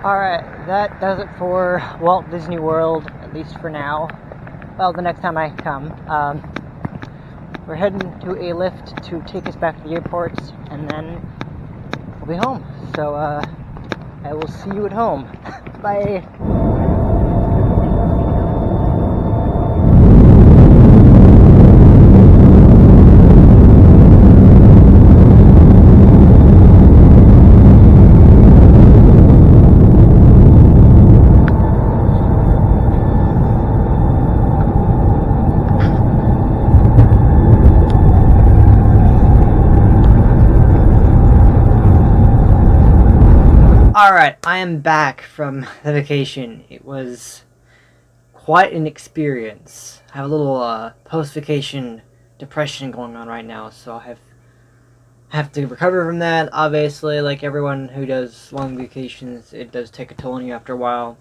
Alright, that does it for Walt Disney World, at least for now. Well, the next time I come. We're heading to a lift to take us back to the airport, and then we'll be home. So, I will see you at home. Bye! Alright, I am back from the vacation. It was quite an experience. I have a little post-vacation depression going on right now, so I have to recover from that. Obviously, like everyone who does long vacations, it does take a toll on you after a while.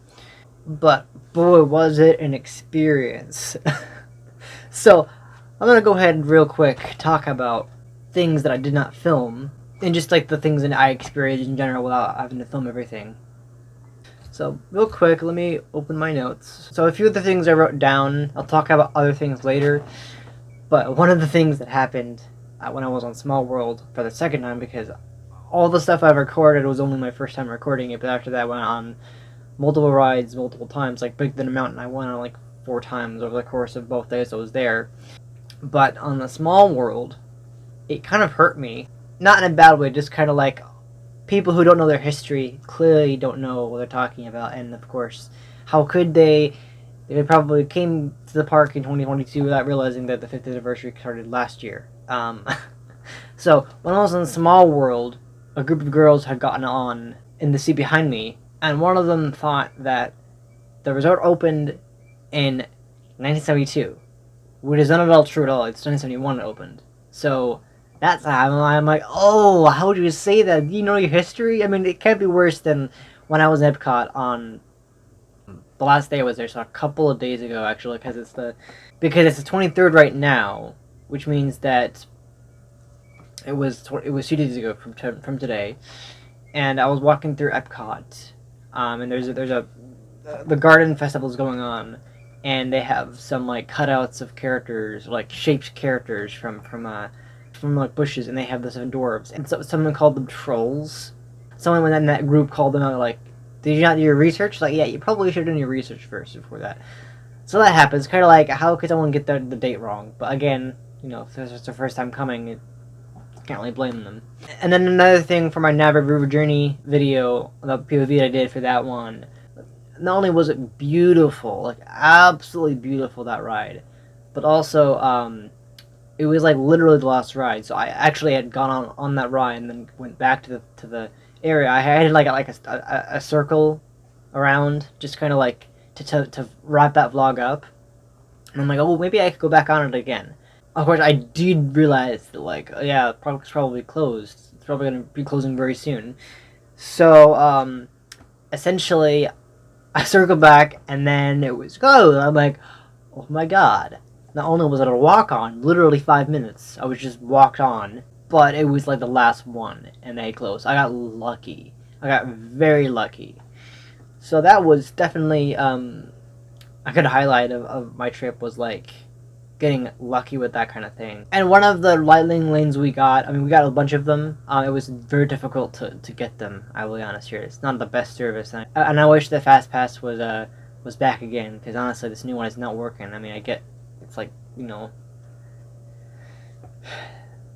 But boy, was it an experience. So, I'm gonna go ahead and real quick talk about things that I did not film. And just like the things that I experienced in general without having to film everything. So real quick, let me open my notes. So a few of the things I wrote down, I'll talk about other things later. But one of the things that happened when I was on Small World for the second time, because all the stuff I've recorded was only my first time recording it, but after that I went on multiple rides multiple times, like Big Thunder Mountain I went on like 4 times over the course of both days I was there. But on the Small World, it kind of hurt me. Not in a bad way, just kind of like people who don't know their history clearly don't know what they're talking about, and of course, how could they? They probably came to the park in 2022 without realizing that the 5th anniversary started last year. So, when I was in Small World, a group of girls had gotten on in the seat behind me, and one of them thought that the resort opened in 1972, which is not at all true at all. It's 1971 it opened. So, that's how I'm like, oh, how would you say that? Do you know your history? I mean, it can't be worse than when I was in Epcot on the last day I was there, so a couple of days ago, actually, because it's the 23rd right now, which means that it was 2 days ago from today, and I was walking through Epcot, and the garden festival is going on, and they have some like cutouts of characters, like shaped characters from like bushes, and they have this dwarves, and so someone called them trolls. Someone in that group called them out like, did you not do your research? Like, yeah, you probably should have done your research first before that. So that happens. Kind of like, how could someone get the date wrong? But again, you know, if it's their first time coming, you can't really blame them. And then another thing for my Navig River Journey video, the POV I did for that one, not only was it beautiful, like absolutely beautiful, that ride, but also it was like literally the last ride. So I actually had gone on that ride and then went back to the area. I had like a circle around, just kind of like to wrap that vlog up. And I'm like, oh, maybe I could go back on it again. Of course, I did realize that, like, yeah, the park's probably closed. It's probably going to be closing very soon. So, essentially, I circled back, and then it was closed. I'm like, oh my god. Not only was it a walk-on, literally 5 minutes, I was just walked on, but it was like the last one, and they closed. I got lucky. I got very lucky. So that was definitely, a good highlight of my trip, was like getting lucky with that kind of thing. And one of the lightning lanes we got, I mean, we got a bunch of them. It was very difficult to get them, I will be honest here. It's not the best service, and I wish the Fast Pass was back again, because honestly, this new one is not working. I mean, I get, it's like, you know,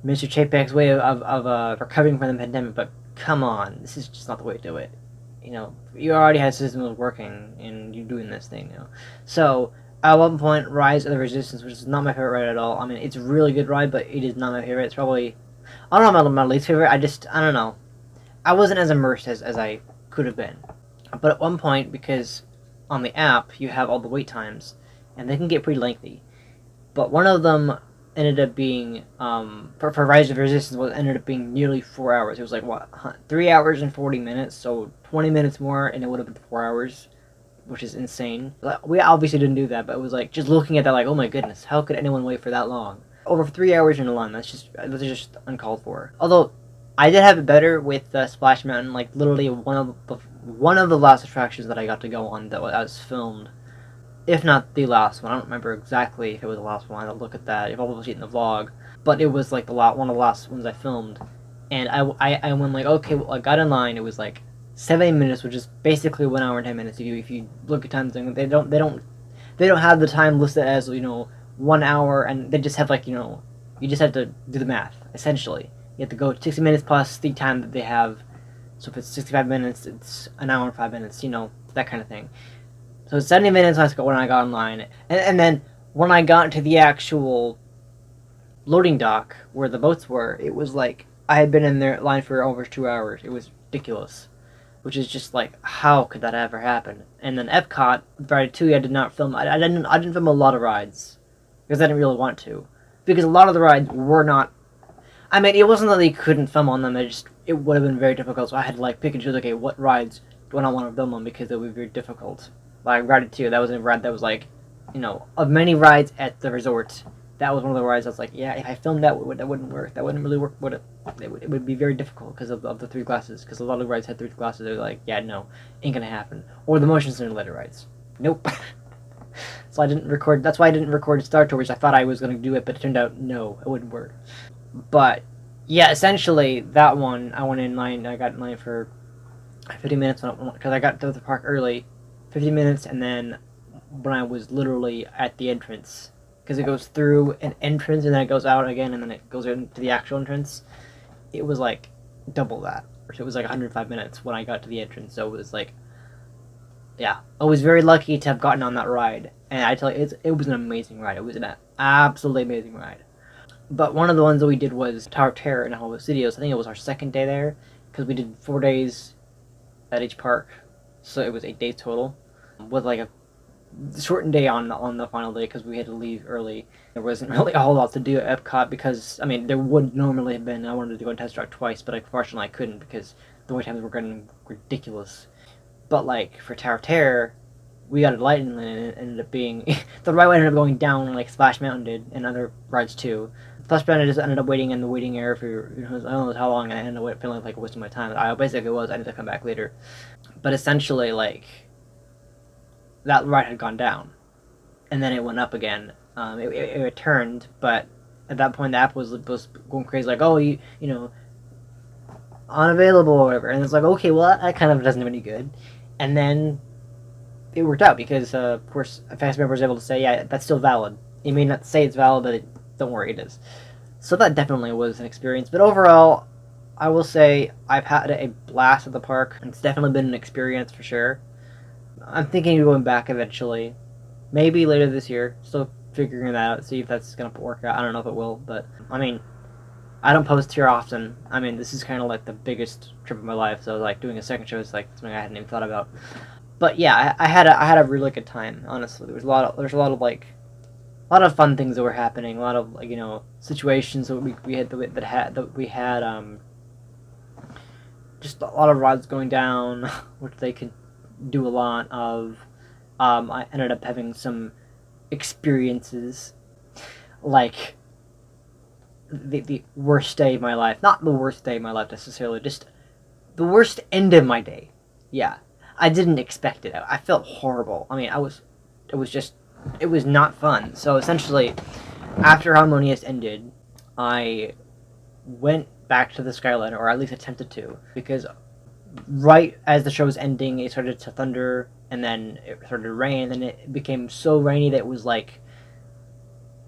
Mr. Chapek's way of recovering from the pandemic, but come on, this is just not the way to do it. You know, you already had a system that was working, and you're doing this thing now. So, at one point, Rise of the Resistance, which is not my favorite ride at all. I mean, it's a really good ride, but it is not my favorite. It's probably, I don't know about my least favorite. I don't know. I wasn't as immersed as I could have been. But at one point, because on the app, you have all the wait times, and they can get pretty lengthy. But one of them ended up being, for Rise of Resistance, ended up being nearly 4 hours. It was like, what, 3 hours and 40 minutes, so 20 minutes more, and it would have been 4 hours, which is insane. We obviously didn't do that, but it was like, just looking at that, like, oh my goodness, how could anyone wait for that long? Over 3 hours in a line, that's just uncalled for. Although, I did have it better with Splash Mountain. Like, literally one one of the last attractions that I got to go on that was filmed, if not the last one. I don't remember exactly if it was the last one. I'll look at that. You've probably seen it in the vlog, but it was like one of the last ones I filmed. And I went like, okay, well, I got in line. It was like 70 minutes, which is basically 1 hour and 10 minutes. If you look at time thing, they don't have the time listed as 1 hour, and they just have you just have to do the math essentially. You have to go 60 minutes plus the time that they have. So if it's 65 minutes, it's an hour and 5 minutes. That kind of thing. So 70 minutes when I got online, and then when I got to the actual loading dock where the boats were, it was like I had been in their line for over 2 hours. It was ridiculous, which is just like, how could that ever happen? And then Epcot, Ratatouille, I did not film. I didn't film a lot of rides because I didn't really want to, because a lot of the rides were not. I mean, it wasn't that they couldn't film on them. It would have been very difficult. So I had to pick and choose. Okay, what rides do I not want to film on because it would be very difficult. Like Ratatouille, that was a ride that was of many rides at the resort, that was one of the rides I was like, yeah, if I filmed that wouldn't work. That wouldn't really work, would it? It would be very difficult because of the 3 glasses, because a lot of rides had 3 glasses. They're like, yeah, no, ain't gonna happen. Or the motion simulator rides. Nope. So I didn't record, that's why I didn't record Star Tours. I thought I was gonna do it, but it turned out, no, it wouldn't work. But, yeah, essentially, that one, I went in line, I got in line for 50 minutes, because I got to the park early, 50 minutes, and then when I was literally at the entrance, because it goes through an entrance, and then it goes out again, and then it goes into the actual entrance, it was like double that. So it was like 105 minutes when I got to the entrance, so it was like, yeah, I was very lucky to have gotten on that ride, and I tell you, it was an amazing ride. It was an absolutely amazing ride. But one of the ones that we did was Tower of Terror in Hollywood Studios. I think it was our second day there, because we did 4 days at each park, so it was 8 days total, with like a shortened day on the final day because we had to leave early. There wasn't really a whole lot to do at Epcot because, I mean, there would normally have been. I wanted to go and test drive twice, but unfortunately I couldn't because the wait times were getting ridiculous. But for Tower of Terror, we got a light and it ended up being the ride ended up going down like Splash Mountain did, and other rides too. Splash Mountain just ended up waiting in the waiting area for I don't know how long, and I ended up feeling like a waste of my time. I basically was. I had to come back later, but essentially that ride had gone down, and then it went up again. It returned, but at that point the app was going crazy, like, oh, you know, unavailable or whatever, and it's like, okay, well that kind of doesn't do any good. And then it worked out because, of course, a fast member was able to say, yeah, that's still valid. You may not say it's valid, but don't worry, it is. So that definitely was an experience. But overall, I will say I've had a blast at the park. It's definitely been an experience for sure. I'm thinking of going back eventually. Maybe later this year. Still figuring that out, see if that's going to work out. I don't know if it will, but, I mean, I don't post here often. I mean, this is kind of like the biggest trip of my life, so doing a second show is something I hadn't even thought about. But yeah, I had a really good time. Honestly, there's a lot of fun things that were happening. A lot of situations that we had just a lot of rides going down, which they could do a lot of. I ended up having some experiences, like the worst day of my life. Not the worst day of my life necessarily, just the worst end of my day. Yeah. I didn't expect it. I felt horrible. I mean, it was not fun. So essentially, after Harmonious ended, I went back to the Skyliner, or at least attempted to, because right as the show was ending, it started to thunder, and then it started to rain, and it became so rainy that it was like,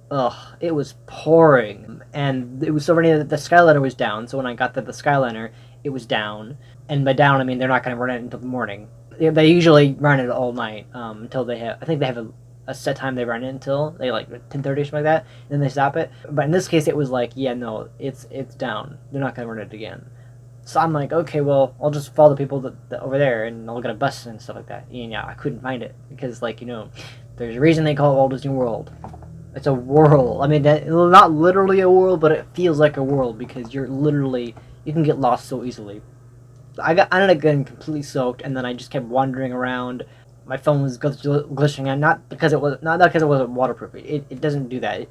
ugh, it was pouring, and it was so rainy that the Skyliner was down. So when I got to the Skyliner, it was down, and by down I mean they're not going to run it until the morning. They usually run it all night until I think they have a set time they run it until, they 10:30 or something like that, and then they stop it. But in this case it was like, yeah, no, it's down. They're not going to run it again. So I'm like, okay, well, I'll just follow the people that over there, and I'll get a bus and stuff like that. And yeah, I couldn't find it because there's a reason they call it Walt Disney World. It's a world. I mean, not literally a world, but it feels like a world because you can get lost so easily. I ended up getting completely soaked, and then I just kept wandering around. My phone was glitching, and not because it wasn't waterproof. It doesn't do that.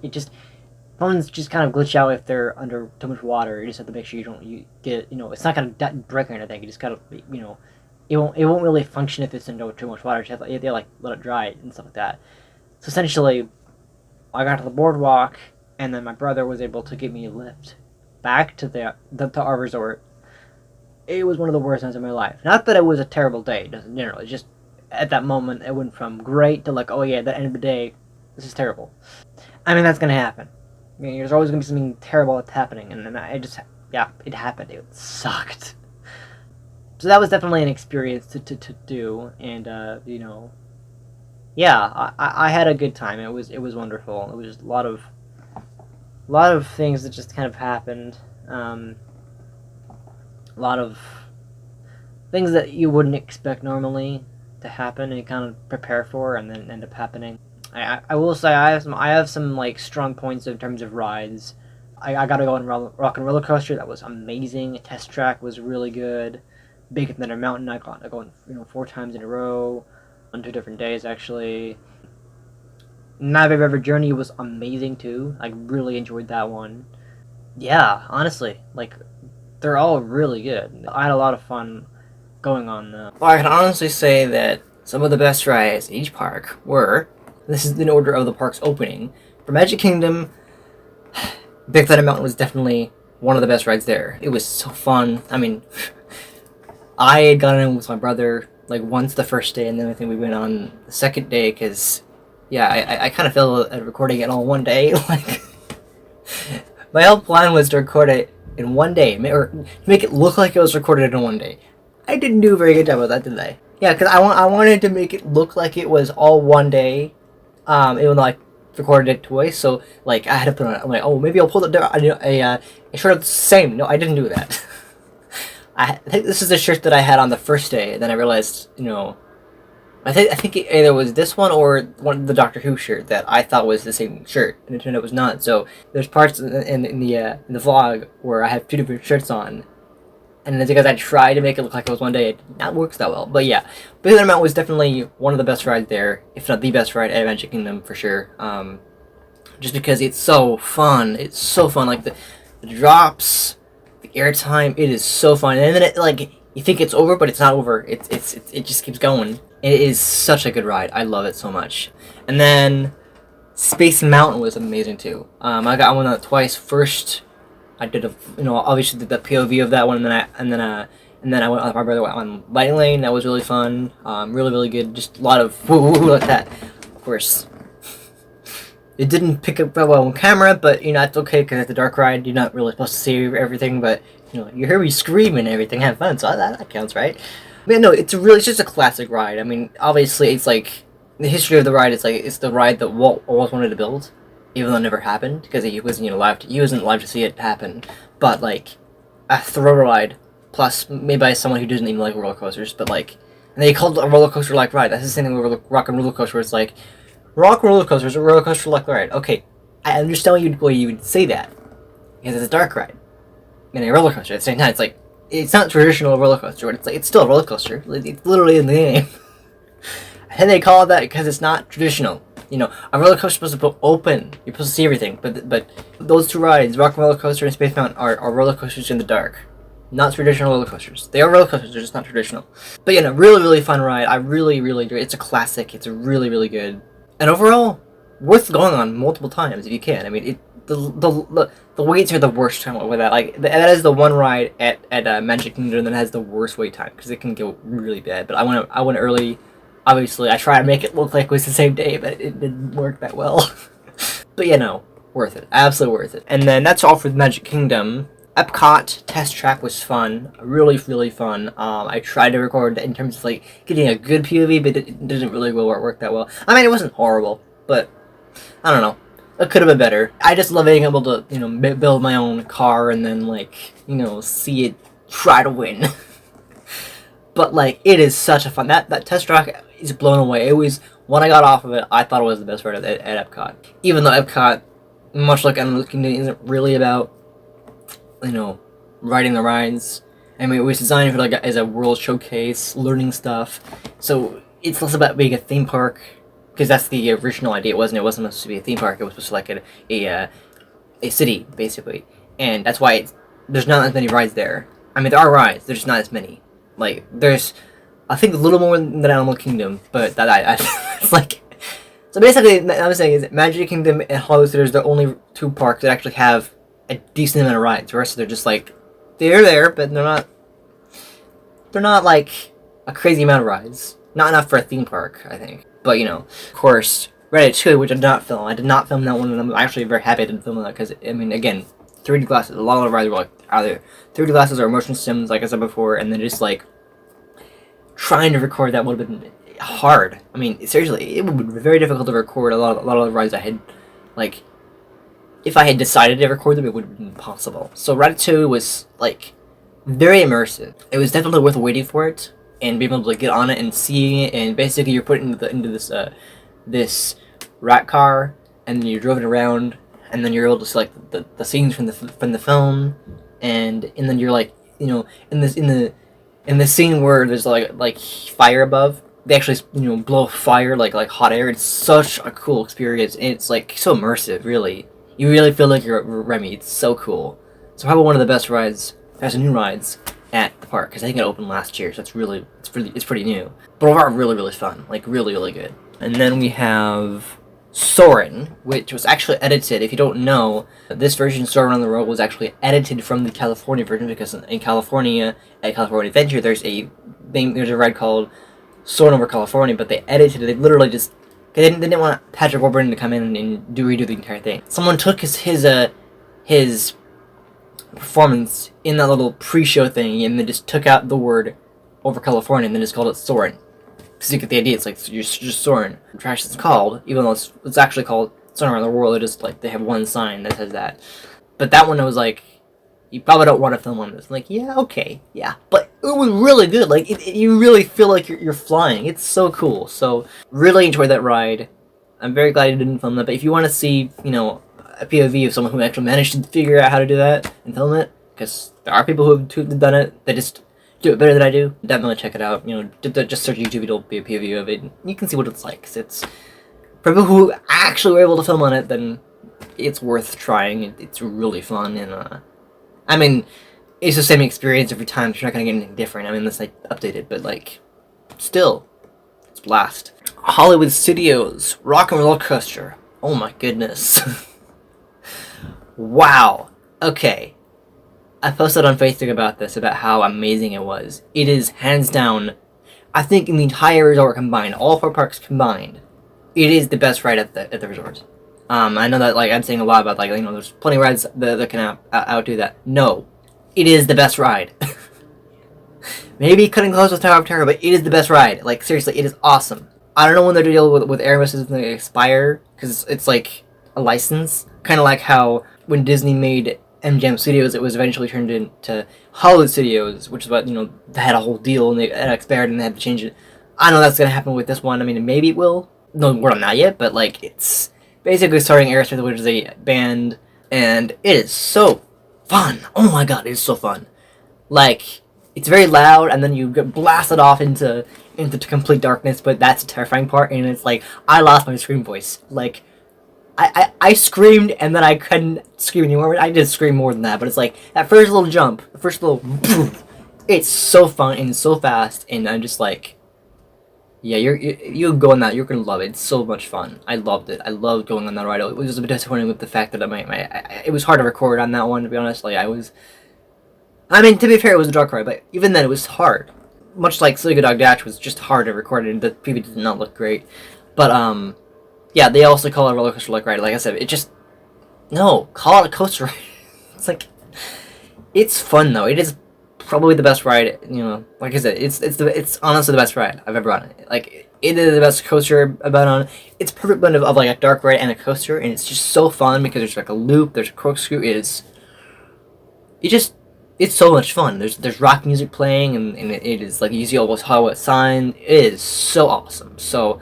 Phones just kind of glitch out if they're under too much water. You just have to make sure you get, it's not gonna break or anything. You just gotta, it won't really function if it's in too much water. You have to like let it dry and stuff like that. So essentially, I got to the boardwalk, and then my brother was able to get me a lift back to to our resort. It was one of the worst nights of my life. Not that it was a terrible day, in general. It's just at that moment it went from great to like, oh yeah, at the end of the day, this is terrible. I mean, that's gonna happen. I mean, there's always gonna be something terrible that's happening, and then it happened. It sucked. So that was definitely an experience to do, and yeah, I had a good time. It was wonderful. It was just a lot of things that just kind of happened. A lot of things that you wouldn't expect normally to happen, and you kind of prepare for, and then end up happening. I will say I have some like strong points in terms of rides. I got to go on Rock and Roller Coaster. That was amazing. Test Track was really good. Big Thunder Mountain, I got to go 4 times in a row on 2 different days actually. Navi River Journey was amazing too. I really enjoyed that one. Yeah, honestly, like they're all really good. I had a lot of fun going on them. Well, I can honestly say that some of the best rides in each park were, this is in order of the park's opening. For Magic Kingdom, Big Thunder Mountain was definitely one of the best rides there. It was so fun. I mean, I had gone in with my brother like once the first day, and then I think we went on the second day because, yeah, I kind of felt at recording it all one day. Like, my whole plan was to record it in one day, or make it look like it was recorded in one day. I didn't do a very good job of that, did I? Yeah, because I wanted to make it look like it was all one day, even though I recorded it twice. So like I had to put on. I'm like, oh, maybe I'll pull a shirt up the same. No, I didn't do that. I think this is the shirt that I had on the first day, and then I realized, I think it either was this one or one the Doctor Who shirt that I thought was the same shirt, and it turned out it was not. So there's parts in the vlog where I have 2 different shirts on, and it's because I tried to make it look like it was one day. It not works that well, but yeah, Big Thunder Mountain was definitely one of the best rides there, if not the best ride at Magic Kingdom for sure. Just because it's so fun. It's so fun. Like the drops, the airtime. It is so fun, and then you think it's over, but it's not over. It just keeps going. It is such a good ride. I love it so much. And then Space Mountain was amazing too. I went on that twice. First, I did obviously did the POV of that one, and then I went with my brother on Lightning Lane. That was really fun. Really really good. Just a lot of woo like that. Of course, it didn't pick up well on camera, but it's okay because it's a dark ride. You're not really supposed to see everything, but you hear me scream and everything, have fun. So that counts, right? But no, it's just a classic ride. I mean, obviously, it's like the history of the ride. It's the ride that Walt always wanted to build, even though it never happened because he wasn't alive to see it happen. But like a thrill ride, plus made by someone who doesn't even like roller coasters, but like, and they called it a roller coaster like ride. That's the same thing with Rock and Roller Coaster. Where it's like rock roller coaster is a roller coaster like ride. Okay, I understand why you would say that because it's a dark ride and a roller coaster at the same time. It's like, it's not traditional roller coaster, but it's still a roller coaster. It's literally in the name. And they call it that because it's not traditional. A roller coaster is supposed to be open. You're supposed to see everything. But those 2 rides, Rock and Roller Coaster and Space Mountain, are roller coasters in the dark. Not traditional roller coasters. They are roller coasters, they're just not traditional. But really, really fun ride. I really, really enjoy it. It's a classic. It's really, really good. And overall, worth going on multiple times if you can. I mean, the waits are the worst time with that. Like that is the one ride at Magic Kingdom that has the worst wait time because it can go really bad. But I went early. Obviously, I tried to make it look like it was the same day, but it didn't work that well. But worth it. Absolutely worth it. And then that's all for the Magic Kingdom. Epcot Test Track was fun. Really, really fun. I tried to record in terms of like getting a good POV, but it didn't really work that well. I mean, it wasn't horrible, but I don't know. It could have been better. I just love being able to, build my own car and then, see it try to win. But, it is such a fun... That test track is blown away. It was... When I got off of it, I thought it was the best ride at Epcot. Even though Epcot, much like Animal Kingdom, isn't really about, riding the rides. I mean, it was designed for, as a world showcase, learning stuff. So, it's less about being a theme park... Because that's the original idea. It wasn't supposed to be a theme park. It was supposed to be a city, basically. And that's why there's not as many rides there. I mean, there are rides. There's just not as many. Like, there's I think a little more than Animal Kingdom, but it's like... So basically, what I'm saying is that Magic Kingdom and Hollywood Studios are the only two parks that actually have a decent amount of rides. The rest of they're just like... They're there, but they're not... They're not, like, a crazy amount of rides. Not enough for a theme park, I think. But, you know, of course, Ratatouille, which I did not film. I did not film that one, and I'm actually very happy I didn't film that, because, I mean, again, 3D glasses. A lot of the rides were, like, either 3D glasses or motion sims, like I said before, and then just, like, trying to record that would have been hard. I mean, seriously, it would be very difficult to record a lot of the rides I had, like, if I had decided to record them, it would have been impossible. So Ratatouille was, like, very immersive. It was definitely worth waiting for it, and being able to get on it and seeing it, and basically you're put into this this rat car, and then you drove it around, and then you're able to select the scenes from the film, and then you're like, you know, in the scene where there's like fire above, they actually, you know, blow fire like hot air. It's such a cool experience, and it's like so immersive. Really, you really feel like you're at Remy. It's so cool. So probably one of the best rides, best new rides at the park, because I think it opened last year, so it's pretty new. But overall, really fun, like really good. And then we have Soarin, which was actually edited. If you don't know, this version, Soarin' on the World, was actually edited from the California version, because in California, at California Adventure, there's a ride called Soarin' over California, but they edited it. They literally just, they didn't want Patrick Warburton to come in and redo the entire thing. Someone took his performance in that little pre-show thing, and then just took out the word over California, and then just called it Soarin'. Because you get the idea, it's like, you're just Soarin'. Trash is called, even though it's actually called Soarin' Around the World, it just, like, they have one sign that says that. But that one, it was like, you probably don't want to film on this. I'm like, yeah, okay, yeah. But it was really good, like, you really feel like you're flying. It's so cool. So, really enjoyed that ride. I'm very glad you didn't film that, but if you want to see, you know, a POV of someone who actually managed to figure out how to do that and film it, because there are people who have done it, they just do it better than I do, definitely check it out. You know, just search YouTube, it'll be a POV of it, and you can see what it's like. 'Cause it's, for people who actually were able to film on it, then it's worth trying. It's really fun, and I mean, it's the same experience every time, so you're not gonna get anything different. I mean, unless they update it, but like, still, it's a blast. Hollywood Studios Rock and Roller Coaster. Oh my goodness. Wow. Okay. I posted on Facebook about this, about how amazing it was. It is hands down, I think in the entire resort combined, all 4 parks combined, it is the best ride at the resort. I know that, like, I'm saying a lot about, like, you know, there's plenty of rides that can outdo that. No. It is the best ride. Maybe cutting close with Tower of Terror, but it is the best ride. Like, seriously, it is awesome. I don't know when their deal with Airbus is going to expire, because it's like a license. Kind of like how when Disney made MGM Studios, it was eventually turned into Hollywood Studios, which is what, you know, they had a whole deal, and it expired, and they had to change it. I know that's going to happen with this one. I mean, maybe it will. No word on that yet, but, like, it's basically starting Aerosmith, which is a band, and it is so fun. Oh my god, it is so fun. Like, it's very loud, and then you get blasted off into complete darkness, but that's the terrifying part, and it's like, I lost my scream voice. Like, I screamed, and then I couldn't scream anymore. I did scream more than that, but it's like, that first little jump, the first little, it's so fun, and so fast, and I'm just like, yeah, you go on that, you're gonna love it. It's so much fun. I loved it. I loved going on that ride. It was just a bit disappointing with the fact that it was hard to record on that one, to be honest. Like, I mean, to be fair, it was a dark ride, but even then, it was hard. Much like Silly Good Dog Dash was just hard to record, and the PV did not look great. But, yeah, they also call it a roller coaster like ride. Like I said, it just, no, call it a coaster ride. It's like, it's fun though. It is probably the best ride, you know, like I said, it's honestly the best ride I've ever on. Like, it is the best coaster I've been on. It's a perfect blend of like a dark ride and a coaster, and it's just so fun because there's like a loop, there's a corkscrew, it's so much fun. There's rock music playing, and it is like, you see all those Hollywood signs. It is so awesome. So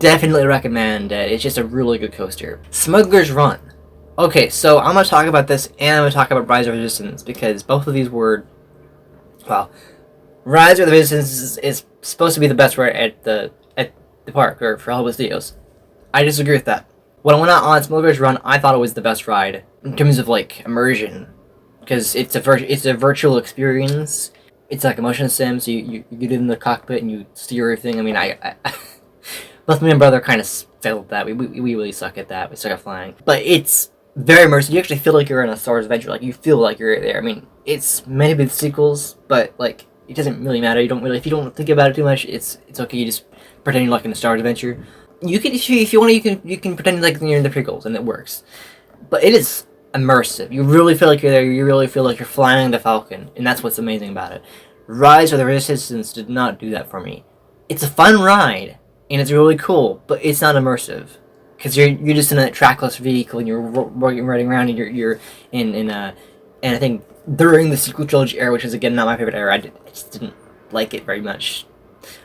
definitely recommend it. It's just a really good coaster. Smuggler's Run. Okay, so I'm going to talk about this, and I'm going to talk about Rise of Resistance, because both of these were, well, Rise of the Resistance is supposed to be the best ride at the park, or for Hollywood Studios. I disagree with that. When I went out on Smuggler's Run, I thought it was the best ride in terms of like immersion, because it's a virtual experience. it's like a motion sim, so you get in the cockpit and you steer everything. I mean, both me and brother kind of failed at that. We really suck at that. We suck at flying. But it's very immersive. You actually feel like you're in a Star Wars adventure. Like, you feel like you're there. I mean, it's meant to be the sequels, but, like, it doesn't really matter. You don't really, if you don't think about it too much, it's okay. You just pretend you're like in a Star Wars adventure. You can, if you want to, you can pretend like you're in the prequels, and it works. But it is immersive. You really feel like you're there. You really feel like you're flying the Falcon, and that's what's amazing about it. Rise of the Resistance did not do that for me. It's a fun ride, and it's really cool, but it's not immersive, because you're just in a trackless vehicle and you're riding around, and you're in and I think during the sequel trilogy era, which is again not my favorite era, I just didn't like it very much.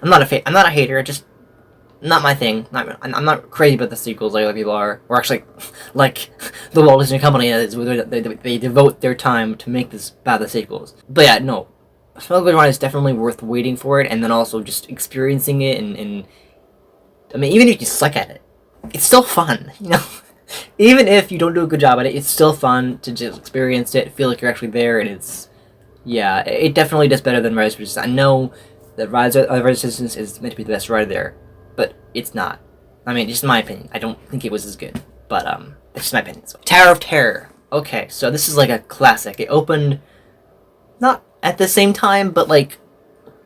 I'm not a hater. Just not my thing. I'm not crazy about the sequels like other people are, or actually like the Walt Disney Company is. They devote their time to make this about the sequels. But yeah, no, Smuggler's Run is definitely worth waiting for it, and then also just experiencing it, and I mean, even if you suck at it, it's still fun, you know? Even if you don't do a good job at it, it's still fun to just experience it, feel like you're actually there, and it's, yeah, it definitely does better than Rise of Resistance. I know that Rise of Resistance is meant to be the best ride there, but it's not. I mean, just in my opinion, I don't think it was as good, but, it's just my opinion. So, Tower of Terror. Okay, so this is like a classic. It opened, not at the same time, but like,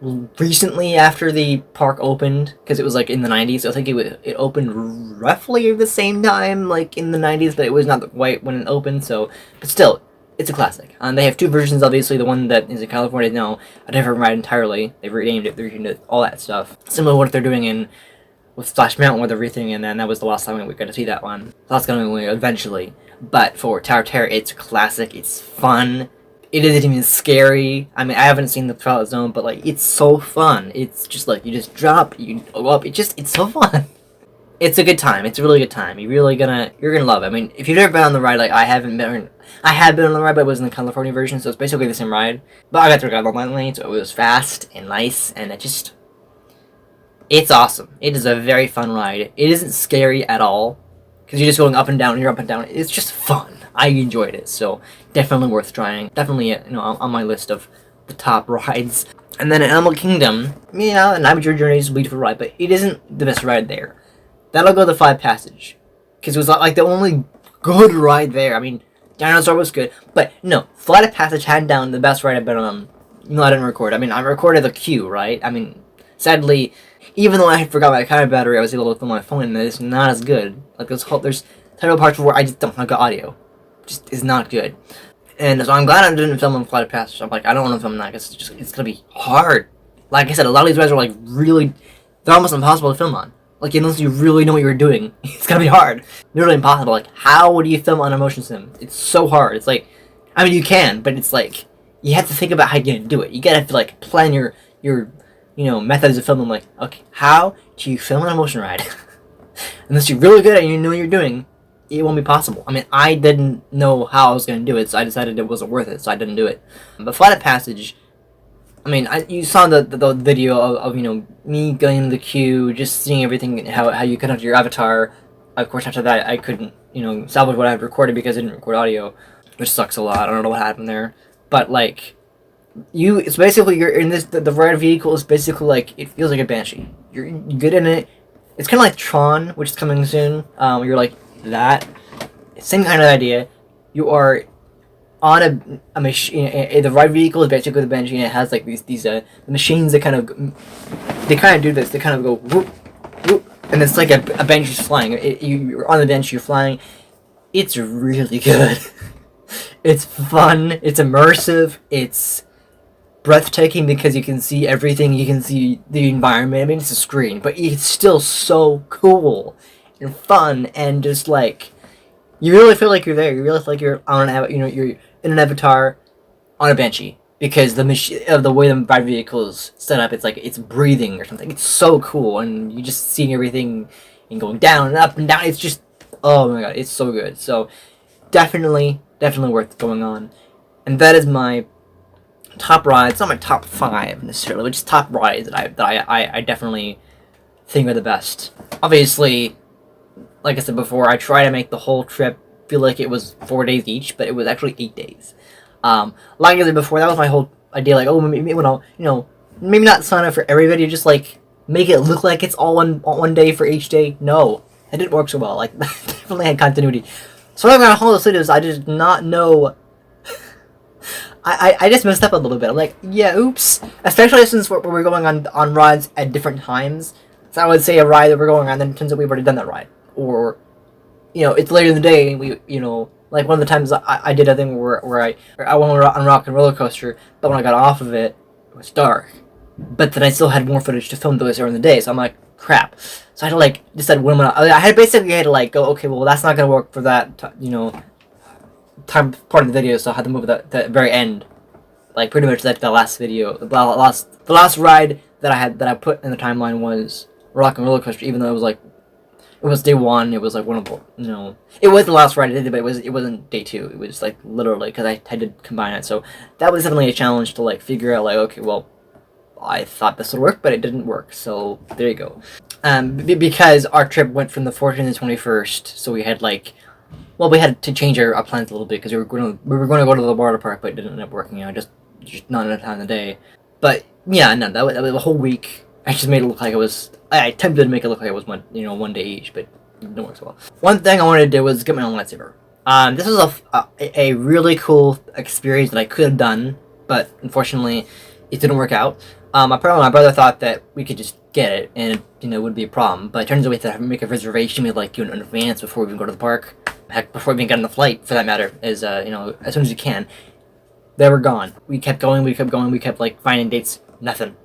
recently after the park opened, because it was like in the 90s. So I think it opened roughly the same time, like in the 90s, but it was not quite when it opened. So, but still, it's a classic. They have two versions, obviously. The one that is in California is now a different ride entirely. They've renamed it, all that stuff. Similar to what they're doing with Splash Mountain with everything, and then that was the last time we got to see that one. So that's gonna be eventually. But for Tower of Terror, it's a classic. It's fun. It isn't even scary. I mean, I haven't seen the Twilight Zone, but, like, it's so fun. It's just, like, you just drop, you go up, it's so fun. It's a good time. It's a really good time. You're gonna love it. I mean, if you've never been on the ride, like, I have been on the ride, but it was in the California version, so it's basically the same ride. But I got to ride on my lane, so it was fast and nice, and it's awesome. It is a very fun ride. It isn't scary at all, because you're just going up and down, you're up and down. It's just fun. I enjoyed it, so definitely worth trying. Definitely, on my list of the top rides. And then Animal Kingdom, yeah, an Adventure Journey is a beautiful ride, but it isn't the best ride there. That'll go to Flight Passage, because it was like the only good ride there. I mean, Dinosaur was good, but no, Flight of Passage hand down the best ride I've been on. No, I didn't record. I mean, I recorded the queue, right? I mean, sadly, even though I had forgot my camera battery, I was able to film my phone, and it's not as good. Like there's several parts where I just don't have good audio. Just is not good. And so I'm glad I didn't film on Flight of Passage. I'm like, I don't want to film that because it's gonna be hard. Like I said, a lot of these rides are like really, they're almost impossible to film on. Like, unless you really know what you're doing, it's gonna be hard. Literally impossible. Like, how do you film on a motion sim? It's so hard. It's like, I mean, you can, but it's like, you have to think about how you're gonna do it. You gotta, like, plan your methods of filming. Like, okay, how do you film on a motion ride? Unless you're really good and you know what you're doing, it won't be possible. I mean, I didn't know how I was gonna do it, so I decided it wasn't worth it, so I didn't do it. But Flight of Passage, I mean, you saw the video of me going in the queue, just seeing everything, how you conduct your avatar. Of course, after that, I couldn't, salvage what I had recorded because I didn't record audio, which sucks a lot. I don't know what happened there. But, like, it's basically, you're in this, the ride vehicle is basically like, it feels like a Banshee. You're good in it. It's kind of like Tron, which is coming soon. You're like that. Same kind of idea. You are on a machine. The ride vehicle is basically the Banshee, and it has like these machines that kind of do this. They kind of go whoop whoop, and it's like a Banshee's flying. You're on the bench. You're flying. It's really good. It's fun. It's immersive. It's breathtaking because you can see everything. You can see the environment. I mean, it's a screen, but it's still so cool and fun, and just like you really feel like you're there. You really feel like you're on you're in an avatar on a Banshee because the way the ride vehicle is set up, it's like it's breathing or something. It's so cool, and you just seeing everything and going down and up and down. It's just, oh my god, it's so good. So definitely worth going on. And that is my top rides. Not my top 5 necessarily, but just top rides that I definitely think are the best. Obviously, like I said before, I try to make the whole trip feel like it was 4 days each, but it was actually 8 days. Like I said before, that was my whole idea like, oh, maybe, maybe not sign up for every video, just like make it look like it's all one day for each day. No, it didn't work so well. Like, definitely had continuity. So I'm on Hollow Studios, I did not know. I just messed up a little bit. I'm like, yeah, oops. Especially since we're going on rides at different times. So I would say a ride that we're going on, then it turns out we've already done that ride. Or, it's later in the day, and we, like one of the times I did a thing where I went on Rock and Roller Coaster, but when I got off of it, it was dark. But then I still had more footage to film those during the day, so I'm like, crap. So I had to like decide when I had to like go, okay, well that's not gonna work for that, time part of the video, so I had to move the very end. Like pretty much like the last video, the last ride that I put in the timeline was Rock and Roller Coaster, even though it was day one. It was like one of the, it was the last ride I did, but it wasn't day two. It was like literally because I had to combine it. So that was definitely a challenge to like figure out like, okay, well, I thought this would work, but it didn't work. So there you go. Because our trip went from the 14th to the 21st, so we had like, well, we had to change our plans a little bit because we were going to go to the water park, but it didn't end up working. Just not enough time in the day. But yeah, no, that was a whole week. I just made it look like I attempted to make it look like it was one day each, but it didn't work so well. One thing I wanted to do was get my own lightsaber. This was a really cool experience that I could have done, but unfortunately, it didn't work out. My brother thought that we could just get it, and it wouldn't be a problem. But it turns out we had to make a reservation with in advance before we even go to the park. Heck, before we even get on the flight, for that matter, as soon as you can. They were gone. We kept going. We kept like finding dates. Nothing.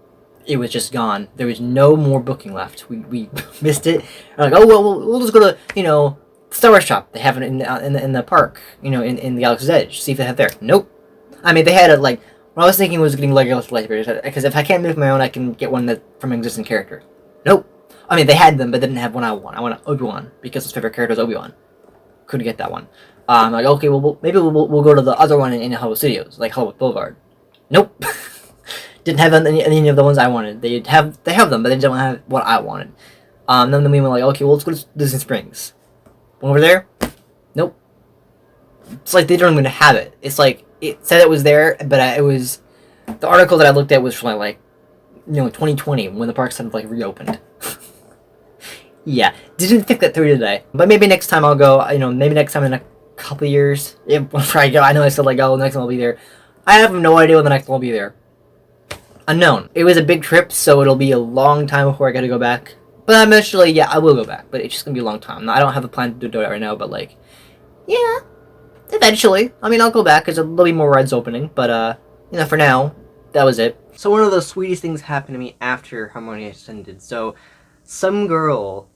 It was just gone. There was no more booking left. We missed it. We're like, oh well, we'll just go to Star Wars shop. They have it in the park. In the Galaxy's Edge. See if they have there. Nope. I mean, they had it like. What I was thinking was getting Lego lightsabers, because if I can't make my own, I can get one from an existing character. Nope. I mean, they had them, but they didn't have one I want. I want Obi-Wan, because his favorite character is Obi-Wan. Couldn't get that one. Like, okay, well, maybe we'll go to the other one in Hollywood Studios, like Hollywood Boulevard. Nope. Didn't have any of the ones I wanted. They have them, but they don't have what I wanted. Then we went like, okay, well, let's go to Disney Springs. Went over there. Nope. It's like they don't even have it. It's like, it said it was there, but it was... The article that I looked at was from, 2020, when the parks had, reopened. Yeah, didn't think that through today. But maybe next time I'll go, maybe next time in a couple years. If I go, I know I said, the next one will be there. I have no idea when the next one will be there. Unknown. It was a big trip, so it'll be a long time before I gotta go back. But eventually, yeah, I will go back. But it's just gonna be a long time. I don't have a plan to do it right now, but, yeah... Eventually. I mean, I'll go back because there'll be more rides opening, but, for now, that was it. So one of the sweetest things happened to me after Harmonious ended. So, some girl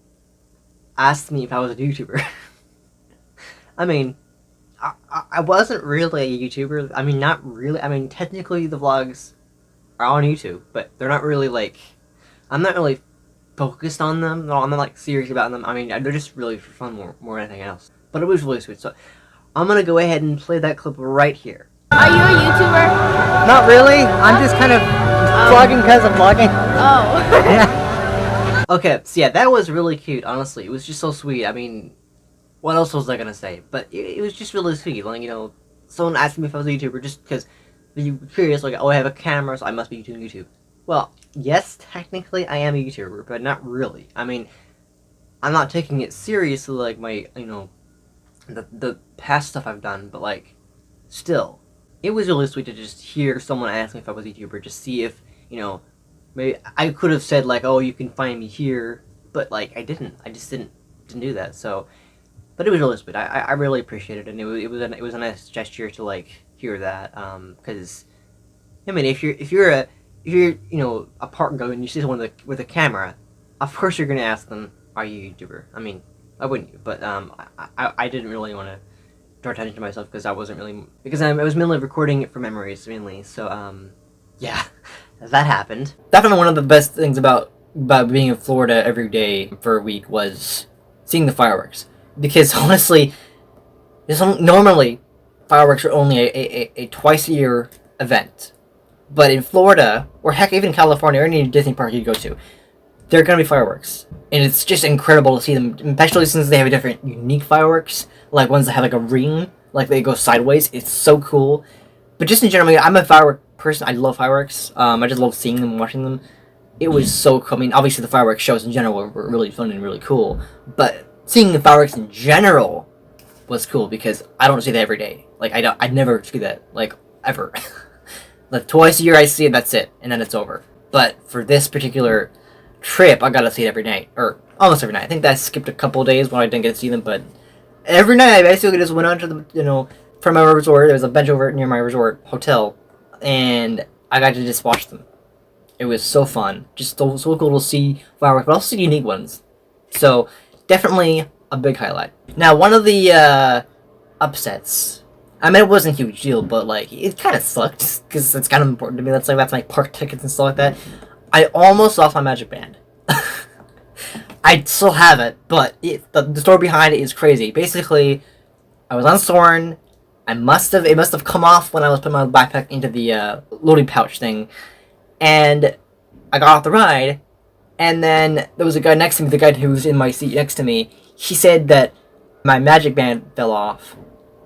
asked me if I was a YouTuber. I mean, I wasn't really a YouTuber. I mean, not really. I mean, technically the vlogs are on YouTube, but they're not really, I'm not really focused on them. No, I'm not, serious about them. I mean, they're just really for fun more than anything else. But it was really sweet, so... I'm gonna go ahead and play that clip right here. Are you a YouTuber? Not really. I'm just kind of vlogging because I'm vlogging. Oh. Yeah. Okay, so yeah, that was really cute, honestly. It was just so sweet. I mean, what else was I gonna say? But it was just really sweet. Someone asked me if I was a YouTuber just because they were curious, oh, I have a camera, so I must be doing YouTube. Well, yes, technically I am a YouTuber, but not really. I mean, I'm not taking it seriously like my, the past stuff I've done, but still, it was really sweet to just hear someone ask me if I was a YouTuber, just see if, maybe I could have said oh, you can find me here, but I didn't. I just didn't do that. So, but it was really sweet. I really appreciated it, and it was a nice gesture to hear that, because I mean, if you're a park goer and you see someone with a camera, of course you're gonna ask them, are you a YouTuber? I mean, I wouldn't, but I didn't really want to draw attention to myself because I wasn't really, because I was mainly recording it for memories mainly. So yeah, that happened. Definitely one of the best things about being in Florida every day for a week was seeing the fireworks, because honestly, normally fireworks are only a twice a year event, but in Florida, or heck, even California or any Disney park you go to, there are going to be fireworks. And it's just incredible to see them, especially since they have different unique fireworks, like ones that have a ring, they go sideways. It's so cool. But just in general, I'm a firework person. I love fireworks. I just love seeing them, watching them. It was so cool. I mean, obviously the fireworks shows in general were really fun and really cool, but seeing the fireworks in general was cool because I don't see that every day. Like I'd never see that like ever. Like twice a year I see it, that's it, and then it's over. But for this particular trip, I got to see it every night, or almost every night. I think that I skipped a couple days when I didn't get to see them, but every night I basically just went onto the from my resort. There was a bench over near my resort hotel, and I got to just watch them. It was so fun, just so cool to see fireworks, but also unique ones. So definitely a big highlight. Now, one of the upsets. I mean, it wasn't a huge deal, but like it kind of sucked because it's kind of important to me. That's my park tickets and stuff like that. I almost lost my magic band. I still have it, but the story behind it is crazy. Basically, I was on Soarin. It must have come off when I was putting my backpack into the loading pouch thing, and I got off the ride. And then there was a guy next to me, the guy who was in my seat next to me. He said that my magic band fell off,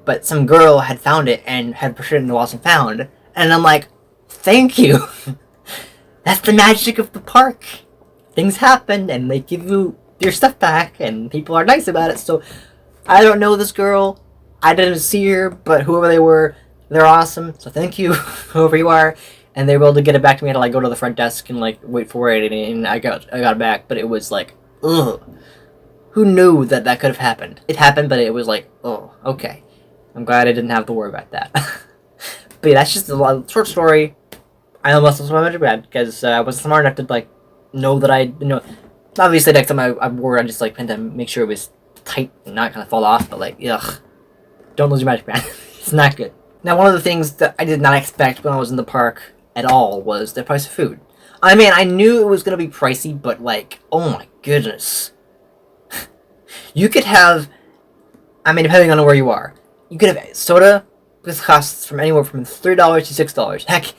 but some girl had found it and had put it in the lost and found. And I'm like, thank you. That's the magic of the park. Things happen, and they give you your stuff back, and people are nice about it. So I don't know this girl. I didn't see her, but whoever they were, they're awesome. So thank you, whoever you are. And they were able to get it back to me. I had to like go to the front desk and like wait for it, and I got it back. But it was like, ugh. Who knew that could have happened? It happened, but it was like, oh, okay. I'm glad I didn't have to worry about that. But yeah, that's just a short story. I almost lost my magic band because I wasn't smart enough to like know that obviously next time I wore it, I just like had to make sure it was tight and not gonna fall off. But like, ugh, don't lose your magic band. It's not good. Now, one of the things that I did not expect when I was in the park at all was the price of food. I mean, I knew it was gonna be pricey, but like, oh my goodness. You could have, I mean, depending on where you are, you could have soda. This costs from anywhere from $3 to $6. Heck,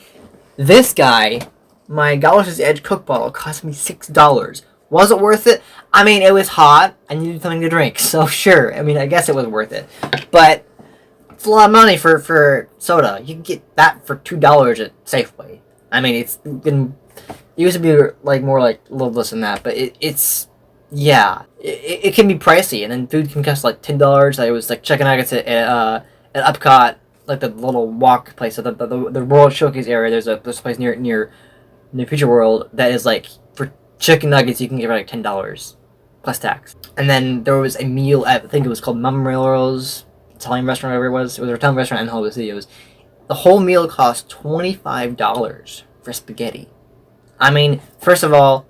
this guy, my Galaxy's Edge Coke bottle, cost me $6. Was it worth it? I mean, it was hot. I needed something to drink, so sure. I mean, I guess it was worth it. But it's a lot of money for soda. You can get that for $2 at Safeway. I mean, it used to be like more like a little less than that, but it's. Yeah, it can be pricey, and then food can cost like $10. I was like chicken nuggets at Epcot, like the little walk place, so the World Showcase area. There's a place near Future World that is like for chicken nuggets you can get for like $10 plus tax. And then there was a meal at, I think it was called Mama Melrose Italian restaurant, whatever it was. It was an Italian restaurant in Hollywood Studios. The whole meal cost $25 for spaghetti. I mean, first of all,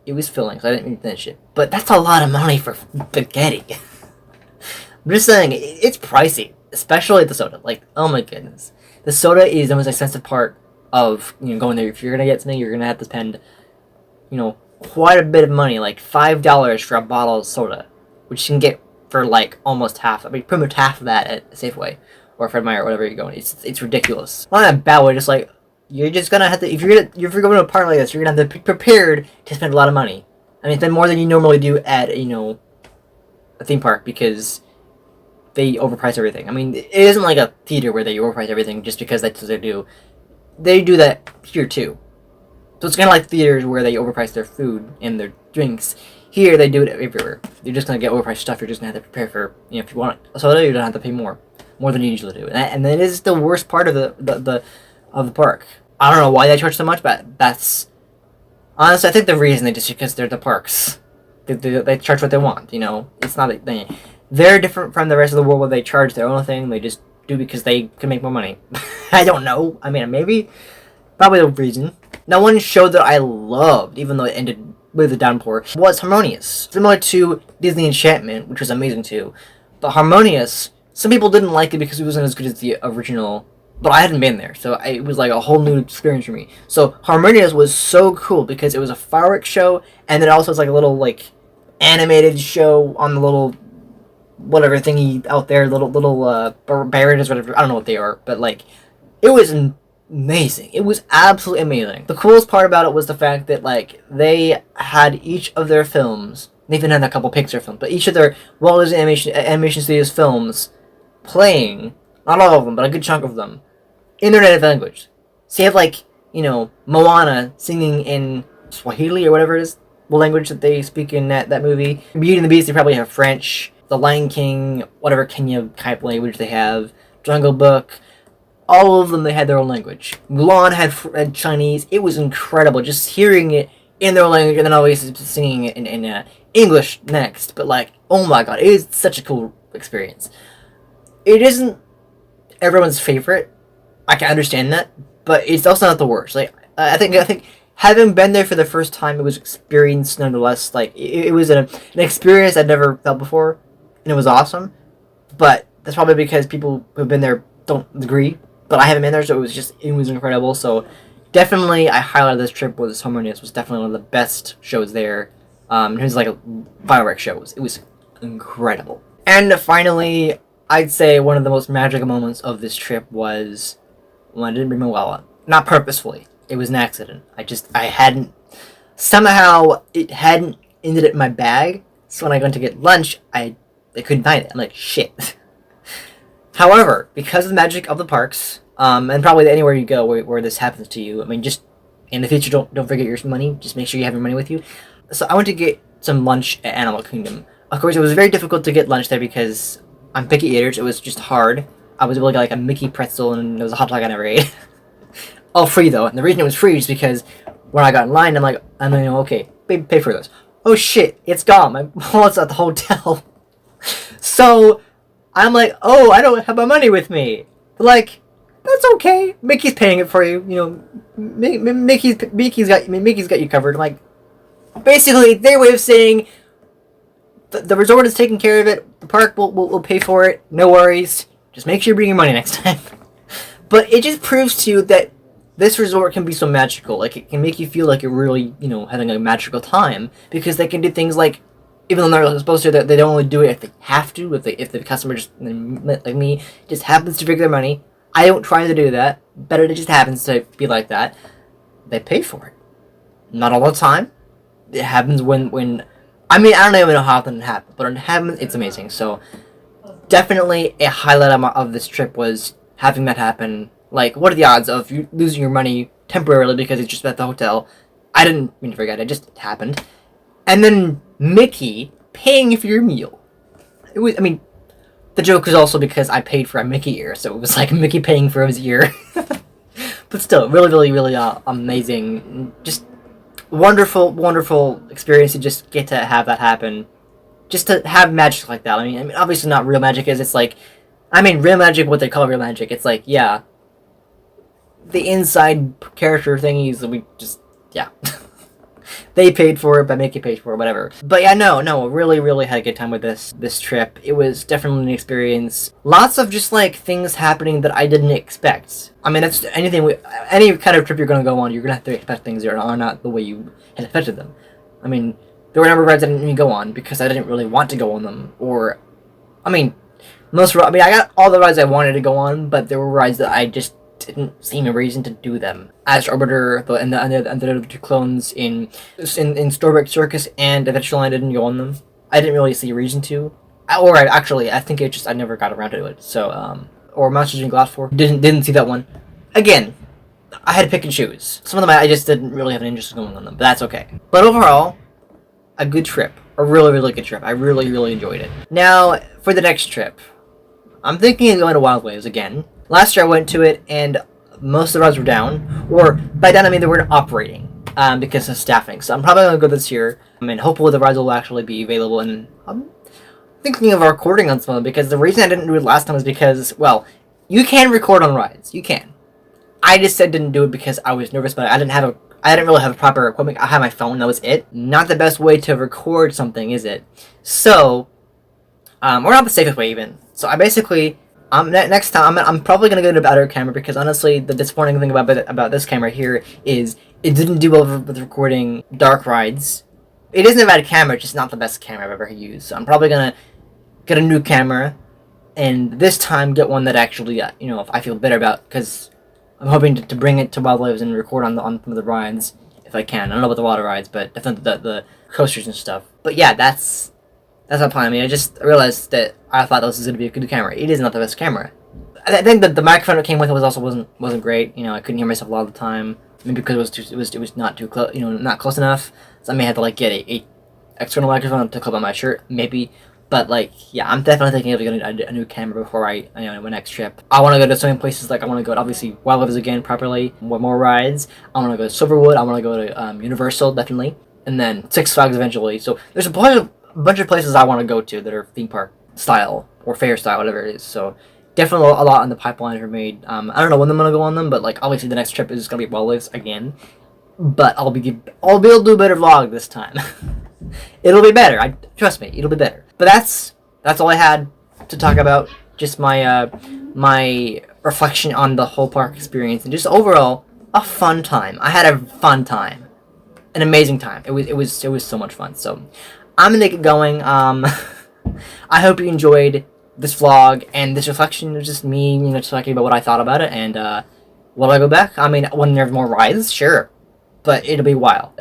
it was filling, so I didn't even finish it. But that's a lot of money for spaghetti. I'm just saying, it's pricey, especially the soda. Like, oh my goodness. The soda is the most expensive part of going there. If you're going to get something, you're going to have to spend, quite a bit of money, like $5 for a bottle of soda, which you can get for like almost half. I mean, pretty much half of that at Safeway or Fred Meyer or whatever you're going. It's ridiculous. Not in a bad way, just like, you're just gonna have to, if you're going to a park like this, you're gonna have to be prepared to spend a lot of money. I mean, spend more than you normally do at, a theme park, because they overprice everything. I mean, it isn't like a theater where they overprice everything just because that's what they do. They do that here too. So it's kind of like theaters where they overprice their food and their drinks. Here, they do it everywhere. You're just gonna get overpriced stuff. You're just gonna have to prepare for, if you want a soda, you're gonna have to pay more than you usually do. And that is the worst part of the park. I don't know why they charge so much, but that's honestly, I think the reason they just because they're the parks. They charge what they want. It's not they're different from the rest of the world where they charge their own thing. They just do because they can make more money. I don't know. I mean, maybe, probably the reason. Now, one show that I loved, even though it ended with a downpour, was Harmonious. Similar to Disney Enchantment, which was amazing too. But Harmonious, some people didn't like it because it wasn't as good as the original. But I hadn't been there, so it was like a whole new experience for me. So Harmonious was so cool because it was a fireworks show, and then also it's like a little like animated show on the little whatever thingy out there, little barriers, whatever. I don't know what they are, but like it was amazing. It was absolutely amazing. The coolest part about it was the fact that like they had each of their films. They even had a couple Pixar films, but each of their Walt Disney Animation Studios films playing. Not all of them, but a good chunk of them. In their native language. So you have like, Moana singing in Swahili or whatever it is, the language that they speak in that movie. Beauty and the Beast, they probably have French. The Lion King, whatever Kenya type language they have. Jungle Book, all of them, they had their own language. Mulan had Chinese. It was incredible just hearing it in their language, and then always singing it in English next. But like, oh my god, it is such a cool experience. It isn't everyone's favorite. I can understand that, but it's also not the worst. Like, I think having been there for the first time, it was experience nonetheless. Like, it was an experience I'd never felt before, and it was awesome. But that's probably because people who've been there don't agree. But I haven't been there, so it was incredible. So definitely, I highlighted this trip was Harmonious. Was definitely one of the best shows there. It was like a fireworks shows. It was incredible. And finally, I'd say one of the most magical moments of this trip was when I didn't bring my wallet. Not purposefully. It was an accident. Somehow it hadn't ended up in my bag. So when I went to get lunch, I couldn't find it. I'm like, shit. However, because of the magic of the parks, and probably anywhere you go where this happens to you, I mean, just in the future, don't forget your money. Just make sure you have your money with you. So I went to get some lunch at Animal Kingdom. Of course, it was very difficult to get lunch there because I'm picky eaters. It was just hard. I was able to get like a Mickey pretzel, and there was a hot dog I never ate. All free though, and the reason it was free is because when I got in line, I'm like, okay, pay for those. Oh shit, it's gone. My wallet's at the hotel. So I'm like, oh, I don't have my money with me. But like, that's okay. Mickey's paying it for you. Mickey's got you covered. I'm like, basically, their way of saying the resort is taking care of it. The park will pay for it. No worries. Just make sure you bring your money next time. But it just proves to you that this resort can be so magical. Like, it can make you feel like you're really, having a magical time, because they can do things like, even though they're not supposed to, they don't only do it if they have to. If the customer just, like me, just happens to figure their money. I don't try to do that, but it just happens to be like that. They pay for it. Not all the time. It happens when I don't even know how often it happens, but when it happens, it's amazing. So definitely a highlight of this trip was having that happen. Like, what are the odds of you losing your money temporarily because it's just at the hotel? I didn't mean to forget, it just happened. And then Mickey paying for your meal. The joke was also because I paid for a Mickey ear, so it was like Mickey paying for his ear. But still, really, really, really amazing. Just wonderful, wonderful experience to just get to have that happen. Just to have magic like that. I mean, obviously not real magic, it's like, real magic, what they call real magic. It's like, yeah, the inside character thingies, they paid for it, but Mickey paid for it, whatever. But yeah, no, really, really had a good time with this trip. It was definitely an experience. Lots of just like things happening that I didn't expect. That's any kind of trip you're gonna go on, you're gonna have to expect things that are not the way you had expected them. There were a number of rides I didn't even go on because I didn't really want to go on them, I got all the rides I wanted to go on, but there were rides that I just didn't see a reason to do them. As Orbiter and the other two clones in Storybook Circus and Adventureland, I didn't go on them. I didn't really see a reason to. I think I never got around to it. So, or Monsters Inc. Glass 4. Didn't see that one. Again, I had to pick and choose. Some of them I just didn't really have an interest in going on them, but that's okay. But overall, a good trip. A really, really good trip. I really, really enjoyed it. Now, for the next trip, I'm thinking of going to Wild Waves again. Last year I went to it, and most of the rides were down. Or, by down I mean they weren't operating, because of staffing. So I'm probably going to go this year, and hopefully the rides will actually be available. And I'm thinking of recording on some of them, because the reason I didn't do it last time is because, well, you can record on rides. You can. I just said didn't do it because I was nervous, but I didn't really have proper equipment. I had my phone, that was it. Not the best way to record something, is it? So, or not the safest way even. So I basically, next time, I'm probably going to get a better camera, because honestly, the disappointing thing about this camera here is it didn't do well with recording dark rides. It isn't a bad camera, it's just not the best camera I've ever used. So I'm probably going to get a new camera, and this time get one that actually, I feel better about, because I'm hoping to bring it to Wild Waves and record on some of the rides, if I can. I don't know about the water rides, but definitely the coasters and stuff. But yeah, that's my plan. I just realized that I thought this was going to be a good camera. It is not the best camera. I think that the microphone it came with wasn't great. You know, I couldn't hear myself a lot of the time. Maybe because it was not too close. You know, not close enough. So I may have to like get a external microphone to clip on my shirt, maybe. But like, yeah, I'm definitely thinking of getting a new camera before my next trip. I want to go to so many places. Like I want to go to, obviously, Wild Rivers again properly. More rides. I want to go to Silverwood. I want to go to Universal definitely, and then Six Flags eventually. So there's a bunch of places I want to go to that are theme park style or fair style, whatever it is. So definitely a lot on the pipeline for me. I don't know when I'm gonna go on them, but like obviously the next trip is gonna be Wild Rivers again. But I'll be able to do a better vlog this time. It'll be better. Trust me, it'll be better. But that's all I had to talk about. Just my my reflection on the whole park experience and just overall a fun time. I had a fun time, an amazing time. It was so much fun. So I'm gonna get going. I hope you enjoyed this vlog and this reflection. It was just me, you know, talking about what I thought about it. And will I go back? I mean, when there's more rides, sure, but it'll be a while.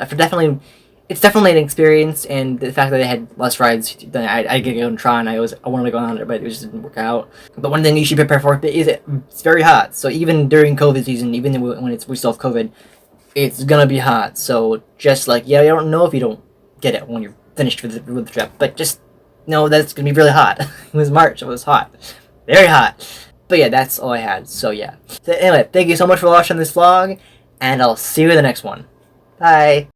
It's definitely an experience, and the fact that they had less rides than I could go and try, and I wanted to go on it, but it just didn't work out. But one thing you should prepare for is it's very hot. So even during COVID season, even when we still have COVID, it's gonna be hot. So just like, yeah, you don't know if you don't get it when you're finished with the trip, but just know that it's gonna be really hot. It was March, it was hot, very hot. But yeah, that's all I had. So yeah. So anyway, thank you so much for watching this vlog, and I'll see you in the next one. Bye.